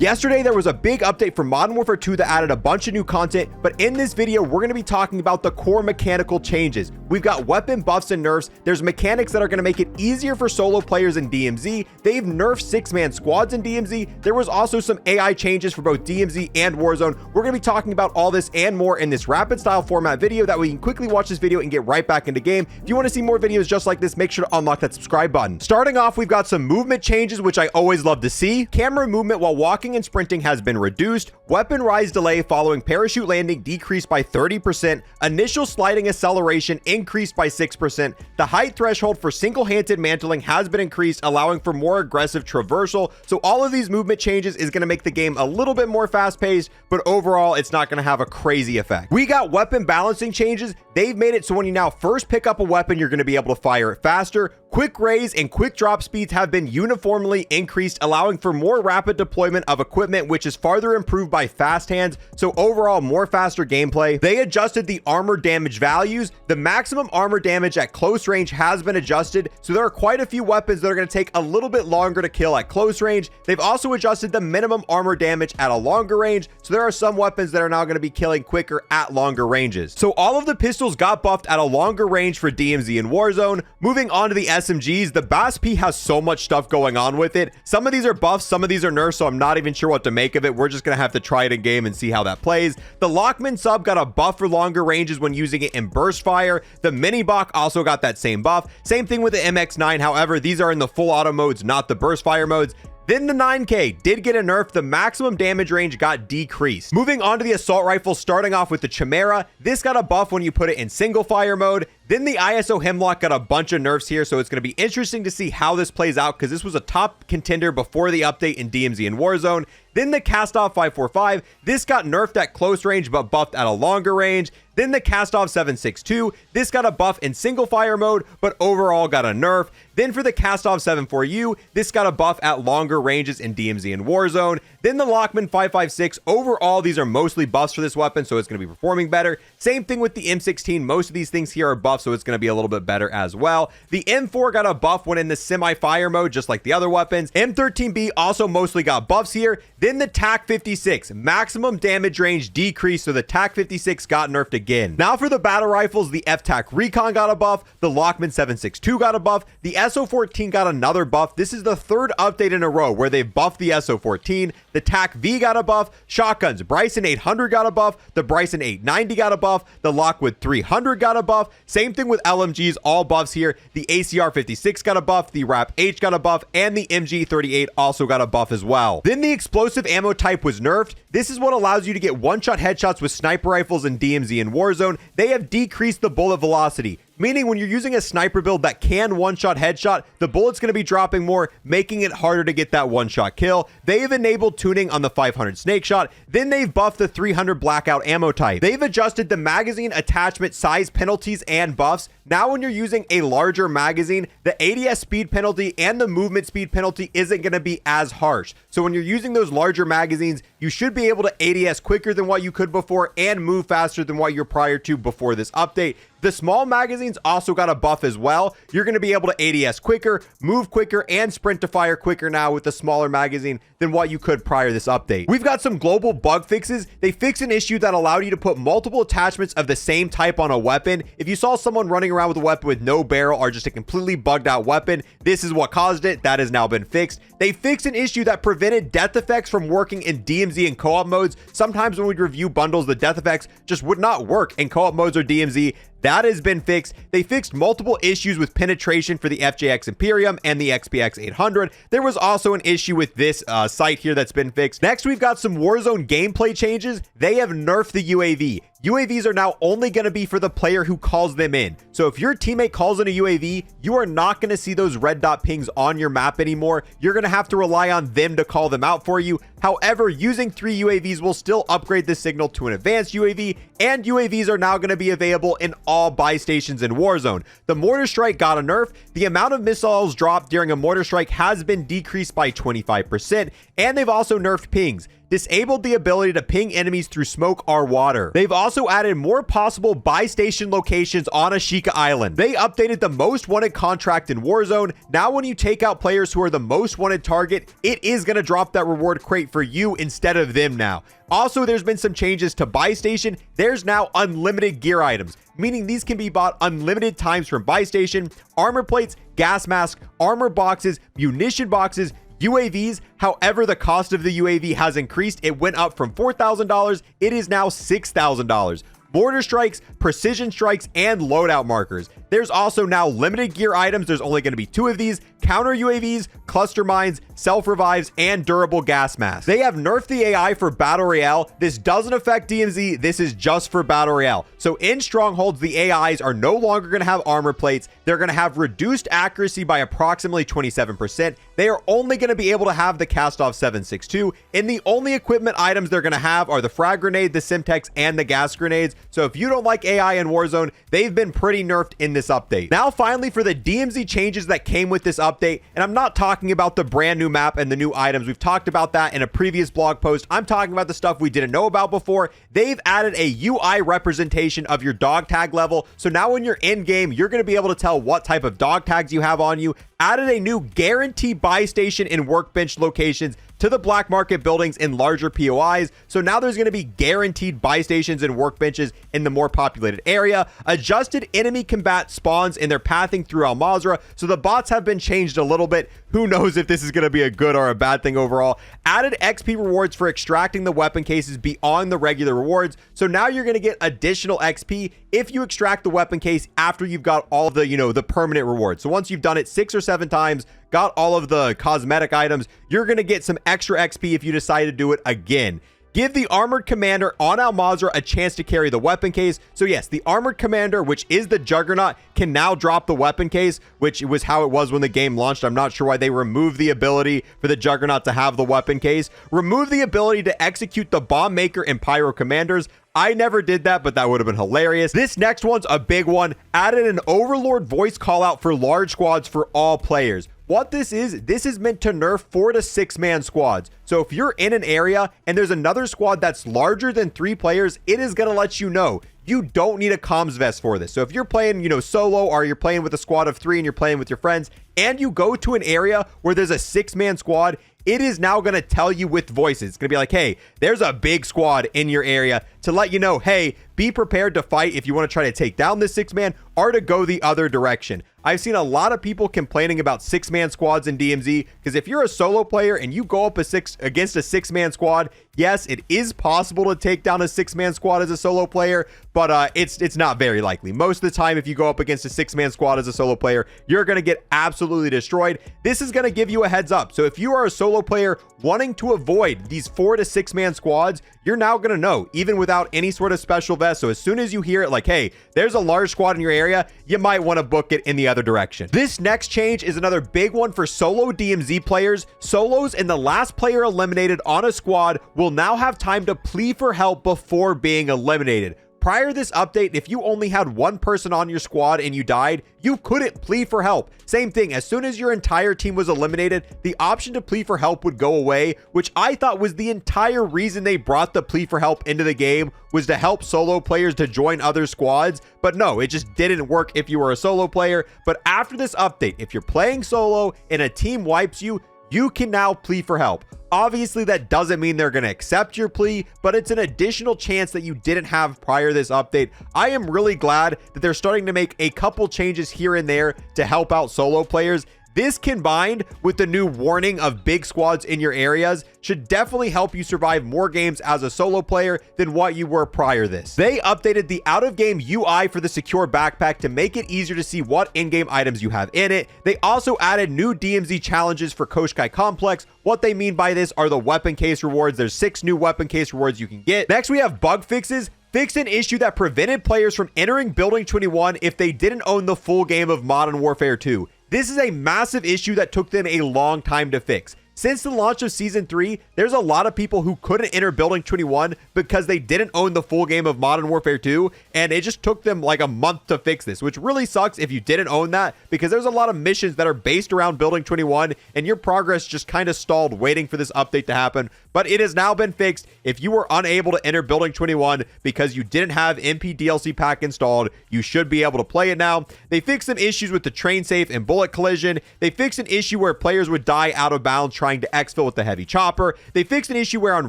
Yesterday, there was a big update for Modern Warfare 2 that added a bunch of new content, but in this video, we're going to be talking about the core mechanical changes. We've got weapon buffs and nerfs. There's mechanics that are going to make it easier for solo players in DMZ. They've nerfed 6-man squads in DMZ. There was also some AI changes for both DMZ and Warzone. We're going to be talking about all this and more in this rapid style format video that we can quickly watch this video and get right back into game. If you want to see more videos just like this, make sure to unlock that subscribe button. Starting off, we've got some movement changes, which I always love to see. Camera movement while walking and sprinting has been reduced. Weapon rise delay following parachute landing decreased by 30%. Initial sliding acceleration increased by 6%. The height threshold for single-handed mantling has been increased, allowing for more aggressive traversal. So all of these movement changes is going to make the game a little bit more fast-paced, but overall it's not going to have a crazy effect. We got weapon balancing changes. They've made it so when you now first pick up a weapon, you're going to be able to fire it faster. Quick raise and quick drop speeds have been uniformly increased, allowing for more rapid deployment of equipment, which is farther improved by fast hands. So overall, more faster gameplay. They adjusted the armor damage values. The maximum armor damage at close range has been adjusted. So there are quite a few weapons that are going to take a little bit longer to kill at close range. They've also adjusted the minimum armor damage at a longer range. So there are some weapons that are now going to be killing quicker at longer ranges. So all of the pistols got buffed at a longer range for DMZ and Warzone. Moving on to the SMGs, the Bass P has so much stuff going on with it. Some of these are buffs, some of these are nerfs, so I'm not even sure what to make of it. We're just gonna have to try it in game and see how that plays. The Lockman sub got a buff for longer ranges when using it in burst fire. The Mini Bach also got that same buff. Same thing with the MX9. However, these are in the full auto modes, not the burst fire modes. Then the 9K did get a nerf. The maximum damage range got decreased. Moving on to the assault rifle, starting off with the Chimera. This got a buff when you put it in single fire mode. Then the ISO Hemlock got a bunch of nerfs here, so it's going to be interesting to see how this plays out because this was a top contender before the update in DMZ and Warzone. Then the Cast-Off 545. This got nerfed at close range but buffed at a longer range. Then the Cast-Off 762. This got a buff in single fire mode, but overall got a nerf. Then for the Cast-Off 74U, this got a buff at longer ranges in DMZ and Warzone. Then the Lockman 556. Overall, these are mostly buffs for this weapon, so it's going to be performing better. Same thing with the M16. Most of these things here are buffs, so it's going to be a little bit better as well. The M4 got a buff when in the semi-fire mode, just like the other weapons. M13B also mostly got buffs here. Then the TAC 56, maximum damage range decreased, so the TAC 56 got nerfed again. Now for the battle rifles, the FTAC Recon got a buff, the Lockman 762 got a buff, the SO14 got another buff. This is the third update in a row where they've buffed the SO14. The TAC V got a buff, shotguns, Bryson 800 got a buff, the Bryson 890 got a buff, the Lockwood 300 got a buff. Same thing with LMGs, all buffs here. The ACR 56 got a buff, the RAP H got a buff, and the MG 38 also got a buff as well. Then the explosive ammo type was nerfed. This is what allows you to get one-shot headshots with sniper rifles in DMZ and Warzone. They have decreased the bullet velocity, meaning when you're using a sniper build that can one-shot headshot, the bullet's going to be dropping more, making it harder to get that one-shot kill. They've enabled tuning on the 500 snake shot. Then they've buffed the 300 blackout ammo type. They've adjusted the magazine attachment size penalties and buffs. Now when you're using a larger magazine, the ADS speed penalty and the movement speed penalty isn't going to be as harsh. So when you're using those larger magazines, you should be able to ADS quicker than what you could before and move faster than what you're prior to before this update. The small magazines also got a buff as well. You're going to be able to ADS quicker, move quicker, and sprint to fire quicker now with the smaller magazine than what you could prior to this update. We've got some global bug fixes. They fixed an issue that allowed you to put multiple attachments of the same type on a weapon. If you saw someone running around with a weapon with no barrel or just a completely bugged out weapon, this is what caused it. That has now been fixed. They fixed an issue that prevented death effects from working in DMZ and co-op modes. Sometimes when we'd review bundles, the death effects just would not work in co-op modes or DMZ. That has been fixed. They fixed multiple issues with penetration for the FJX Imperium and the XPX 800. There was also an issue with this sight here that's been fixed. Next, we've got some Warzone gameplay changes. They have nerfed the UAV. UAVs are now only going to be for the player who calls them in. So if your teammate calls in a UAV, you are not going to see those red dot pings on your map anymore. You're going to have to rely on them to call them out for you. However, using 3 UAVs will still upgrade the signal to an advanced UAV, and UAVs are now going to be available in all buy stations in Warzone. The mortar strike got a nerf. The amount of missiles dropped during a mortar strike has been decreased by 25%, and they've also nerfed pings. disabled the ability to ping enemies through smoke or water. They've also added more possible buy station locations on Ashika Island. They updated the most wanted contract in Warzone. Now when you take out players who are the most wanted target, it is going to drop that reward crate for you instead of them now. Also, there's been some changes to buy station. There's now unlimited gear items, meaning these can be bought unlimited times from buy station. Armor plates, gas mask, armor boxes, munition boxes, UAVs. However, the cost of the UAV has increased. It went up from $4,000. It is now $6,000. Mortar strikes, precision strikes, and loadout markers. There's also now limited gear items. There's only going to be 2 of these: counter UAVs, cluster mines, self revives, and durable gas masks. They have nerfed the AI for Battle Royale. This doesn't affect DMZ. This is just for Battle Royale. So in Strongholds, the AIs are no longer going to have armor plates. They're going to have reduced accuracy by approximately 27%. They are only going to be able to have the cast off 7.62, and the only equipment items they're going to have are the frag grenade, the Simtex, and the gas grenades. So if you don't like AI in Warzone, they've been pretty nerfed in this update. Now finally, for the DMZ changes that came with this update, and I'm not talking about the brand new map and the new items. We've talked about that in a previous blog post. I'm talking about the stuff we didn't know about before. They've added a UI representation of your dog tag level. So now when you're in game, you're going to be able to tell what type of dog tags you have on you. Added a new guarantee buy station in workbench locations to the black market buildings in larger POIs. So now there's going to be guaranteed buy stations and workbenches in the more populated area. Adjusted enemy combat spawns in their pathing through Al Mazrah. So the bots have been changed a little bit. Who knows if this is going to be a good or a bad thing overall. Added XP rewards for extracting the weapon cases beyond the regular rewards. So now you're going to get additional XP if you extract the weapon case after you've got all of the, the permanent rewards. So once you've done it 6 or 7 times, got all of the cosmetic items, you're going to get some extra XP if you decide to do it again. Give the Armored Commander on Al Mazrah a chance to carry the weapon case. So yes, the Armored Commander, which is the Juggernaut, can now drop the weapon case, which was how it was when the game launched. I'm not sure why they removed the ability for the Juggernaut to have the weapon case. Remove the ability to execute the Bomb Maker and Pyro Commanders. I never did that, but that would have been hilarious. This next one's a big one. Added an Overlord voice call out for large squads for all players. What this is meant to nerf 4 to 6 man squads. So if you're in an area and there's another squad that's larger than 3 players, it is going to let you know you don't need a comms vest for this. So if you're playing, solo, or you're playing with a squad of 3 and you're playing with your friends, and you go to an area where there's a 6-man squad, it is now going to tell you with voices. It's going to be like, hey, there's a big squad in your area, to let you know, hey, be prepared to fight if you want to try to take down this 6-man or to go the other direction. I've seen a lot of people complaining about 6-man squads in DMZ, because if you're a solo player and you go up against a 6-man squad, yes, it is possible to take down a 6-man squad as a solo player, but it's not very likely. Most of the time, if you go up against a 6-man squad as a solo player, you're going to get absolutely destroyed. This is going to give you a heads up. So if you are a solo player wanting to avoid these 4 to 6-man squads, you're now going to know, even without any sort of special vest. So as soon as you hear it, like, hey, there's a large squad in your area, you might want to book it in the other direction. This next change is another big one for solo DMZ players. Solos and the last player eliminated on a squad will now have time to plead for help before being eliminated. Prior to this update, if you only had 1 person on your squad and you died, you couldn't plead for help. Same thing, as soon as your entire team was eliminated, the option to plead for help would go away, which I thought was the entire reason they brought the plead for help into the game, was to help solo players to join other squads. But no, it just didn't work if you were a solo player. But after this update, if you're playing solo and a team wipes you, you can now plead for help. Obviously, that doesn't mean they're going to accept your plea, but it's an additional chance that you didn't have prior to this update. I am really glad that they're starting to make a couple changes here and there to help out solo players. This, combined with the new warning of big squads in your areas, should definitely help you survive more games as a solo player than what you were prior to this. They updated the out-of-game UI for the secure backpack to make it easier to see what in-game items you have in it. They also added new DMZ challenges for Koshkai Complex. What they mean by this are the weapon case rewards. There's 6 new weapon case rewards you can get. Next, we have bug fixes. Fixed an issue that prevented players from entering Building 21 if they didn't own the full game of Modern Warfare 2. This is a massive issue that took them a long time to fix. Since the launch of Season 3, there's a lot of people who couldn't enter Building 21 because they didn't own the full game of Modern Warfare 2, and it just took them like a month to fix this, which really sucks if you didn't own that, because there's a lot of missions that are based around Building 21, and your progress just kind of stalled waiting for this update to happen. but it has now been fixed. If you were unable to enter Building 21 because you didn't have MP DLC pack installed, you should be able to play it now. They fixed some issues with the train safe and bullet collision. They fixed an issue where players would die out of bounds trying to exfil with the heavy chopper. They fixed an issue where on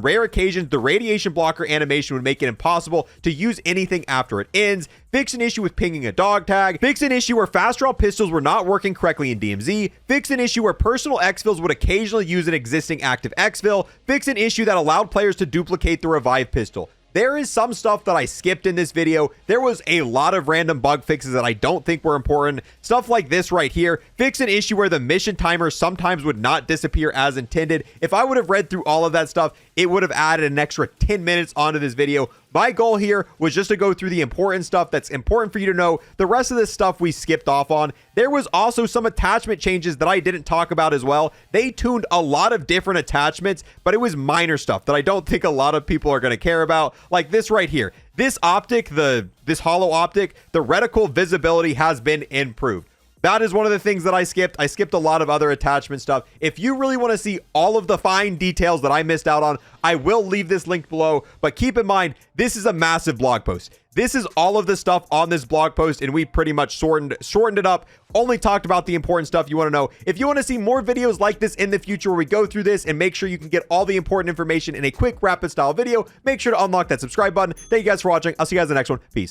rare occasions, the radiation blocker animation would make it impossible to use anything after it ends. Fix an issue with pinging a dog tag. Fix an issue where fast draw pistols were not working correctly in DMZ. Fix an issue where personal exfils would occasionally use an existing active exfil. Fix an issue that allowed players to duplicate the revive pistol. There is some stuff that I skipped in this video. There was a lot of random bug fixes that I don't think were important. Stuff like this right here. Fix an issue where the mission timer sometimes would not disappear as intended. If I would have read through all of that stuff, it would have added an extra 10 minutes onto this video. My goal here was just to go through the important stuff that's important for you to know. The rest of this stuff we skipped off on. There was also some attachment changes that I didn't talk about as well. They tuned a lot of different attachments, but it was minor stuff that I don't think a lot of people are going to care about. Like this right here. This optic, this hollow optic, the reticle visibility has been improved. That is one of the things that I skipped. I skipped a lot of other attachment stuff. If you really want to see all of the fine details that I missed out on, I will leave this link below. But keep in mind, this is a massive blog post. This is all of the stuff on this blog post, and we pretty much shortened it up. Only talked about the important stuff you want to know. If you want to see more videos like this in the future where we go through this and make sure you can get all the important information in a quick rapid style video, make sure to unlock that subscribe button. Thank you guys for watching. I'll see you guys in the next one. Peace.